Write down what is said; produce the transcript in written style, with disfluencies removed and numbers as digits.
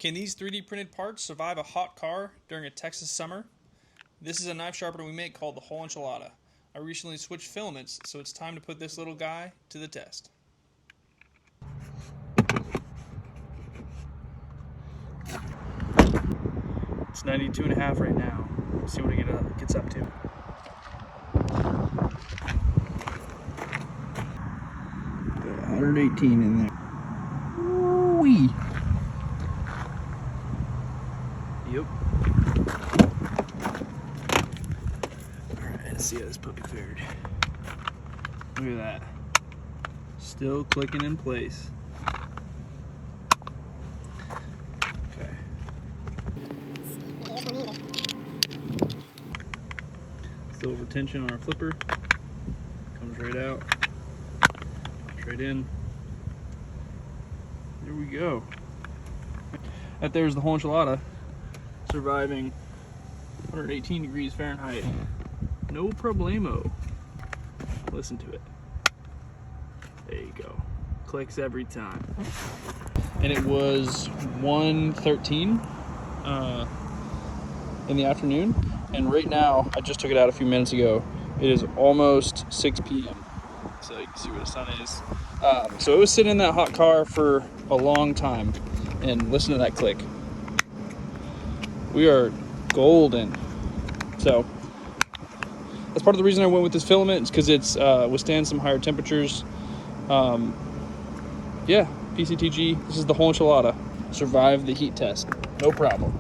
Can these 3D printed parts survive a hot car during a Texas summer? This is a knife sharpener we make called the Whole Enchilada. I recently switched filaments, so it's time to put this little guy to the test. It's 92.5 right now. Let's see what it gets up to. Got 118 in there. Wee. Yep. Alright, let's see how this puppy fared. Look at that. Still clicking in place. Okay. Still retention on our flipper. Comes right out. Straight in. There we go. That there's the Whole Enchilada, surviving 118 degrees Fahrenheit. No problemo. Listen to it. There you go. Clicks every time. And it was 1:13 in the afternoon. And right now, I just took it out a few minutes ago. It is almost 6 p.m. So you can see where the sun is. So it was sitting in that hot car for a long time. And listen to that click. We are golden. So that's part of the reason I went with this filament. It's because it's withstands some higher temperatures. Yeah, PCTG. This is the Whole Enchilada. Survived the heat test. No problem.